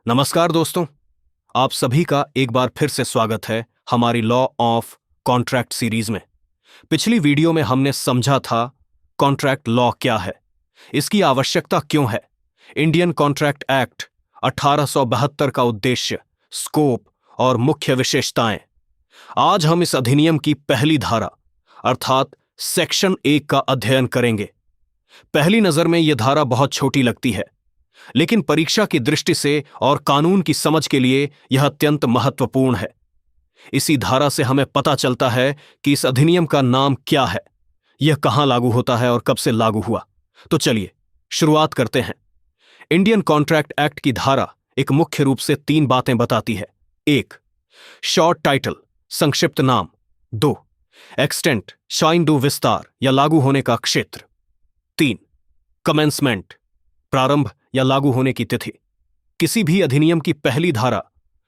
नमस्कार दोस्तों, आप सभी का एक बार फिर से स्वागत है हमारी लॉ ऑफ कॉन्ट्रैक्ट सीरीज में। पिछली वीडियो में हमने समझा था कॉन्ट्रैक्ट लॉ क्या है, इसकी आवश्यकता क्यों है, इंडियन कॉन्ट्रैक्ट एक्ट 1872 का उद्देश्य, स्कोप और मुख्य विशेषताएं। आज हम इस अधिनियम की पहली धारा अर्थात सेक्शन 1 का अध्ययन करेंगे। पहली नजर में यह धारा बहुत छोटी लगती है, लेकिन परीक्षा की दृष्टि से और कानून की समझ के लिए यह अत्यंत महत्वपूर्ण है। इसी धारा से हमें पता चलता है कि इस अधिनियम का नाम क्या है, यह कहां लागू होता है और कब से लागू हुआ। तो चलिए शुरुआत करते हैं। इंडियन कॉन्ट्रैक्ट एक्ट की धारा एक मुख्य रूप से 3 बातें बताती है। 1. शॉर्ट टाइटल, संक्षिप्त नाम। 2. एक्सटेंट, शाइंडू विस्तार या लागू होने का क्षेत्र। 3. कमेंसमेंट, प्रारंभ या लागू होने की तिथि। किसी भी अधिनियम की पहली धारा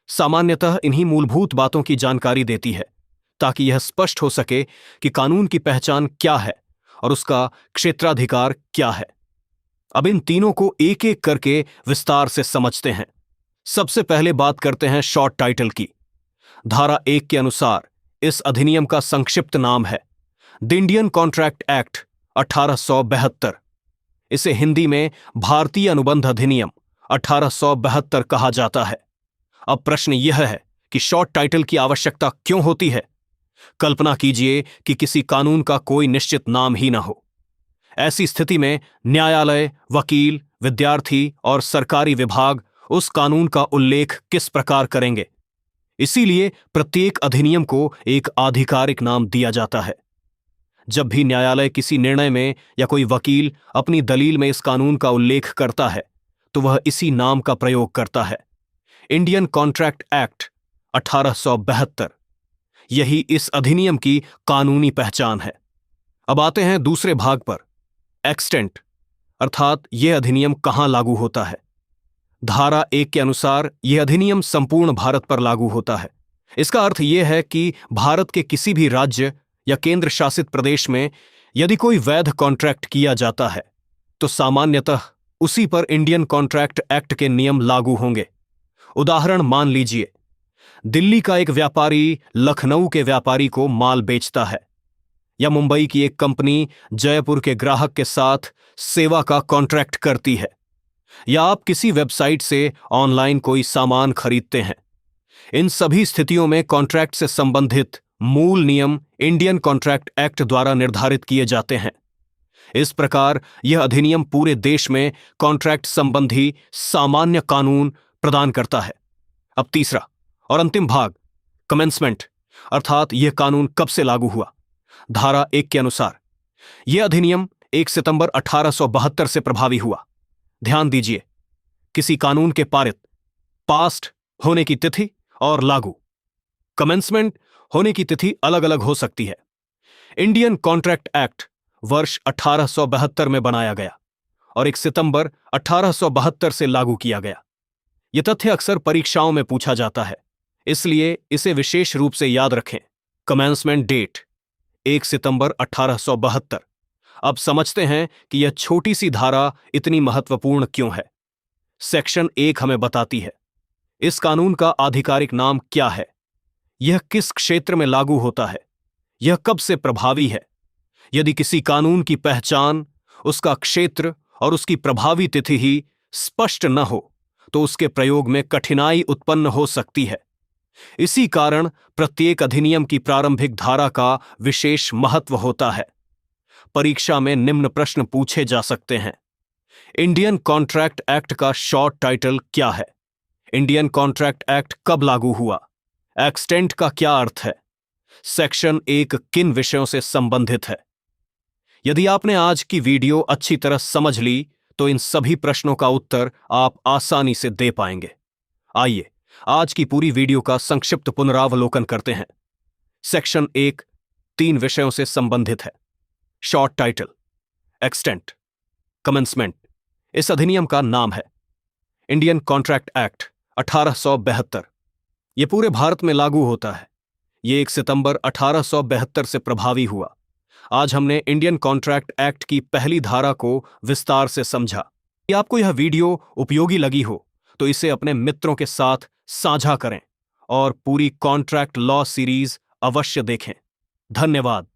सामान्यतः इन्हीं मूलभूत बातों की जानकारी देती है, ताकि यह स्पष्ट हो सके कि कानून की पहचान क्या है और उसका क्षेत्राधिकार क्या है। अब इन तीनों को एक एक करके विस्तार से समझते हैं। सबसे पहले बात करते हैं शॉर्ट टाइटल की। धारा 1 के अनुसार इस अधिनियम का संक्षिप्त नाम है द इंडियन कॉन्ट्रैक्ट एक्ट 1872। इसे हिंदी में भारतीय अनुबंध अधिनियम 1872 कहा जाता है। अब प्रश्न यह है कि शॉर्ट टाइटल की आवश्यकता क्यों होती है। कल्पना कीजिए कि किसी कानून का कोई निश्चित नाम ही ना हो। ऐसी स्थिति में न्यायालय, वकील, विद्यार्थी और सरकारी विभाग उस कानून का उल्लेख किस प्रकार करेंगे। इसीलिए प्रत्येक अधिनियम को एक आधिकारिक नाम दिया जाता है। जब भी न्यायालय किसी निर्णय में या कोई वकील अपनी दलील में इस कानून का उल्लेख करता है, तो वह इसी नाम का प्रयोग करता है, इंडियन कॉन्ट्रैक्ट एक्ट 1872। यही इस अधिनियम की कानूनी पहचान है। अब आते हैं दूसरे भाग पर, एक्सटेंट, अर्थात यह अधिनियम कहां लागू होता है। धारा 1 के अनुसार यह अधिनियम संपूर्ण भारत पर लागू होता है। इसका अर्थ यह है कि भारत के किसी भी राज्य या केंद्र शासित प्रदेश में यदि कोई वैध कॉन्ट्रैक्ट किया जाता है, तो सामान्यतः उसी पर इंडियन कॉन्ट्रैक्ट एक्ट के नियम लागू होंगे। उदाहरण मान लीजिए, दिल्ली का एक व्यापारी लखनऊ के व्यापारी को माल बेचता है, या मुंबई की एक कंपनी जयपुर के ग्राहक के साथ सेवा का कॉन्ट्रैक्ट करती है, या आप किसी वेबसाइट से ऑनलाइन कोई सामान खरीदते हैं। इन सभी स्थितियों में कॉन्ट्रैक्ट से संबंधित मूल नियम इंडियन कॉन्ट्रैक्ट एक्ट द्वारा निर्धारित किए जाते हैं। इस प्रकार यह अधिनियम पूरे देश में कॉन्ट्रैक्ट संबंधी सामान्य कानून प्रदान करता है। अब तीसरा और अंतिम भाग, कमेंसमेंट, अर्थात यह कानून कब से लागू हुआ। धारा 1 के अनुसार यह अधिनियम 1 सितंबर 1872 से प्रभावी हुआ। ध्यान दीजिए, किसी कानून के पास्ट होने की तिथि और लागू, कमेंसमेंट होने की तिथि अलग अलग हो सकती है। इंडियन कॉन्ट्रैक्ट एक्ट वर्ष 1872 में बनाया गया और 1 सितंबर 1872 से लागू किया गया। यह तथ्य अक्सर परीक्षाओं में पूछा जाता है, इसलिए इसे विशेष रूप से याद रखें। कमेंसमेंट डेट 1 सितंबर 1872। अब समझते हैं कि यह छोटी सी धारा इतनी महत्वपूर्ण क्यों है। सेक्शन 1 हमें बताती है इस कानून का आधिकारिक नाम क्या है, यह किस क्षेत्र में लागू होता है, यह कब से प्रभावी है। यदि किसी कानून की पहचान, उसका क्षेत्र और उसकी प्रभावी तिथि ही स्पष्ट न हो, तो उसके प्रयोग में कठिनाई उत्पन्न हो सकती है। इसी कारण प्रत्येक अधिनियम की प्रारंभिक धारा का विशेष महत्व होता है। परीक्षा में निम्न प्रश्न पूछे जा सकते हैं। इंडियन कॉन्ट्रैक्ट एक्ट का शॉर्ट टाइटल क्या है? इंडियन कॉन्ट्रैक्ट एक्ट कब लागू हुआ? एक्सटेंट का क्या अर्थ है? सेक्शन 1 किन विषयों से संबंधित है? यदि आपने आज की वीडियो अच्छी तरह समझ ली, तो इन सभी प्रश्नों का उत्तर आप आसानी से दे पाएंगे। आइए आज की पूरी वीडियो का संक्षिप्त पुनरावलोकन करते हैं। सेक्शन 1 3 विषयों से संबंधित है। शॉर्ट टाइटल, एक्सटेंट, कमेंसमेंट इस अधिनियम का नाम है। इंडियन कॉन्ट्रैक्ट एक्ट 1872 यह पूरे भारत में लागू होता है। यह 1 सितंबर 1872 से प्रभावी हुआ। आज हमने इंडियन कॉन्ट्रैक्ट एक्ट की पहली धारा को विस्तार से समझा। यदि आपको यह वीडियो उपयोगी लगी हो तो इसे अपने मित्रों के साथ साझा करें और पूरी कॉन्ट्रैक्ट लॉ सीरीज अवश्य देखें। धन्यवाद।